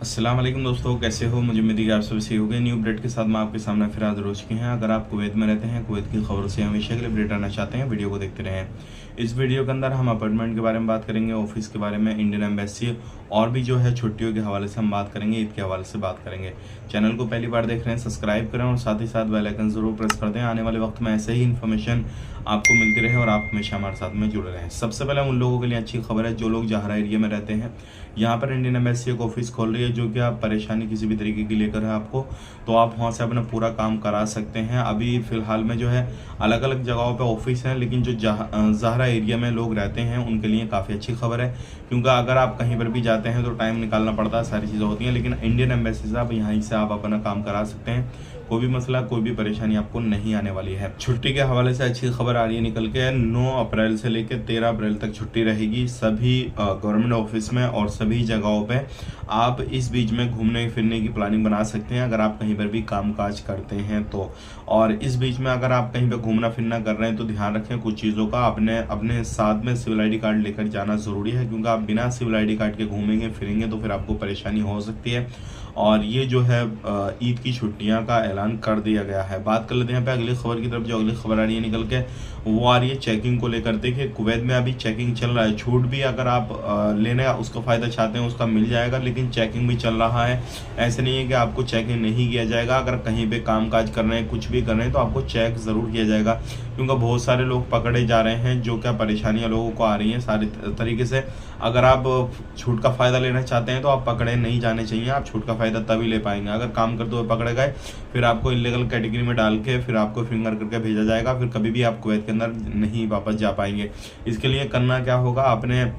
अस्सलाम वालेकुम दोस्तों, कैसे हो? मुझे उम्मीद है कि आप सब सही हो गए। न्यू अपडेट के साथ मैं आपके सामने फिर हाजिर हो चुके हैं। अगर आप कुवैत में रहते हैं, कुवैत की खबरों से हमेशा के लिए अपडेट आना चाहते हैं, वीडियो को देखते रहें। इस वीडियो के अंदर हम अपार्टमेंट के बारे में बात करेंगे, ऑफिस के बारे में, इंडियन एम्बेसी और भी जो है छुट्टियों के हवाले से हम बात करेंगे, ईद के हवाले से बात करेंगे। चैनल को पहली बार देख रहे हैं, सब्सक्राइब करें और साथ ही साथ बेल आइकन जरूर प्रेस कर दें। आने वाले वक्त में ऐसे ही इन्फॉर्मेशन आपको मिलती रहे और आप हमेशा हमारे साथ में जुड़े रहें। सबसे पहले उन लोगों के लिए अच्छी खबर है जो लोग जहरा एरिया में रहते हैं। यहाँ पर इंडियन एम्बेसी एक ऑफिस खोल रही है, जो कि आप परेशानी किसी भी तरीके की लेकर है आपको, तो आप वहाँ से अपना पूरा काम करा सकते हैं। अभी फिलहाल में जो है अलग अलग जगहों पे ऑफिस हैं, लेकिन जो जहरा एरिया में लोग रहते हैं उनके लिए काफ़ी अच्छी खबर है। क्योंकि अगर आप कहीं पर भी जाते हैं तो टाइम निकालना पड़ता है, सारी चीज़ें होती हैं, लेकिन इंडियन एम्बेसी से आप यहीं से आप अपना काम करा सकते हैं। कोई भी मसला, कोई भी परेशानी आपको नहीं आने वाली है। छुट्टी के हवाले से अच्छी खबर आ रही है निकल के। 9 अप्रैल से लेकर 13 अप्रैल तक छुट्टी रहेगी सभी गवर्नमेंट ऑफिस में और सभी जगहों पे। आप इस बीच में घूमने फिरने की प्लानिंग बना सकते हैं अगर आप कहीं पर भी काम काज करते हैं तो। और इस बीच में अगर आप कहीं पर घूमना फिरना कर रहे हैं तो ध्यान रखें कुछ चीज़ों का। अपने अपने साथ में सिविल ID कार्ड लेकर जाना ज़रूरी है, क्योंकि आप बिना सिविल ID कार्ड के घूमेंगे फिरेंगे तो फिर आपको परेशानी हो सकती है। और ये जो है ईद की छुट्टियां का ऐलान कर दिया गया है। बात कर लेते हैं यहाँ पे अगली खबर की तरफ। जो अगली खबर आ रही है निकल के, वो आ रही है चेकिंग को लेकर। देखिए, कुवैत में अभी चेकिंग चल रहा है। छूट भी अगर आप लेने का उसका फ़ायदा चाहते हैं उसका मिल जाएगा, लेकिन चेकिंग भी चल रहा है। ऐसे नहीं है कि आपको चेकिंग नहीं किया जाएगा। अगर कहीं पे काम काज कर रहे हैं, कुछ भी कर रहे हैं, तो आपको चेक ज़रूर किया जाएगा, क्योंकि बहुत सारे लोग पकड़े जा रहे हैं। जो क्या परेशानियाँ लोगों को आ रही हैं सारी तरीके से। अगर आप छूट का फ़ायदा लेना चाहते हैं तो आप पकड़े नहीं जाने चाहिए। आप छूट का फ़ायदा तभी ले पाएंगे अगर काम करते हुए पकड़े गए, फिर आपको इलीगल कैटेगरी में डाल के फिर आपको फिंगर करके भेजा जाएगा। फिर कभी भी आप कुवैत के अंदर नहीं वापस जा पाएंगे। इसके लिए करना क्या होगा, आपने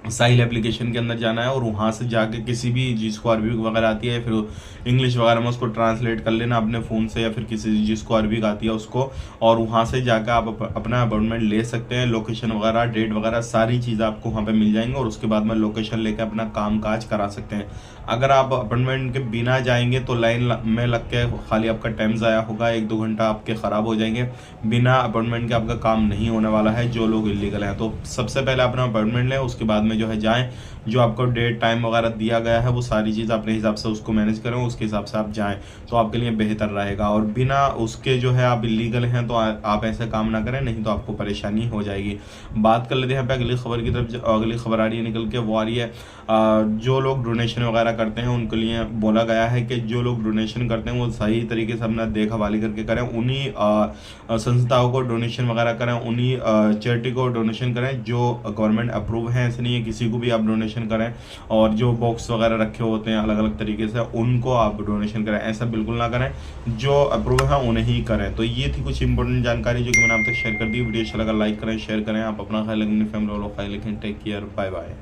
साहिल एप्लीकेशन के अंदर जाना है और वहाँ से जाके किसी भी जिसको अरबी वगैरह आती है फिर इंग्लिश वगैरह में उसको ट्रांसलेट कर लेना अपने फ़ोन से, या फिर किसी जिसको अरबी आती है उसको, और वहाँ से जाकर आप अपना अपॉइंटमेंट ले सकते हैं। लोकेशन वगैरह, डेट वगैरह सारी चीज़ें आपको वहाँ पे मिल जाएंगी और उसके बाद में लोकेशन लेकर अपना काम काज करा सकते हैं। अगर आप अपॉइंटमेंट के बिना जाएंगे तो लाइन में लग के खाली आपका टाइम ज़ाया होगा, 1-2 घंटा आपके ख़राब हो जाएंगे। बिना अपॉइंटमेंट के आपका काम नहीं होने वाला है जो लोग इलीगल हैं। तो सबसे पहले अपना अपॉइंटमेंट लें, उसके बाद में जो है जाएं। जो आपको डेट टाइम वगैरह दिया गया है वो सारी चीज़ अपने हिसाब से उसको मैनेज करें, उसके हिसाब से आप जाएं तो आपके लिए बेहतर रहेगा। और बिना उसके जो है आप इलीगल हैं तो आप ऐसे काम ना करें, नहीं तो आपको परेशानी हो जाएगी। बात कर लेते हैं यहाँ पे अगली खबर की तरफ। अगली खबर आ रही है निकल के, वो आ रही है जो लोग डोनेशन वगैरह करते हैं उनके लिए बोला गया है कि जो लोग डोनेशन करते हैं वो सही तरीके से अपना देखभाली करके करें। उन्हीं संस्थाओं को डोनेशन वगैरह करें, उन्हीं चैरिटी को डोनेशन करें जो गवर्नमेंट अप्रूव है। ऐसे नहीं है किसी को भी आप डोनेशन करें और जो बॉक्स वगैरह रखे होते हैं अलग अलग तरीके से उनको आप डोनेशन करें, ऐसा बिल्कुल ना करें। जो अप्रूव है उन्हें ही करें। तो ये थी कुछ इंपॉर्टेंट जानकारी जो कि मैंने आप तक शेयर कर दी। वीडियो अच्छा लगा लाइक करें, शेयर करें। आप अपना ख्याल रखें, अपनी फैमिली वालों का ख्याल रखें। Take care, bye bye.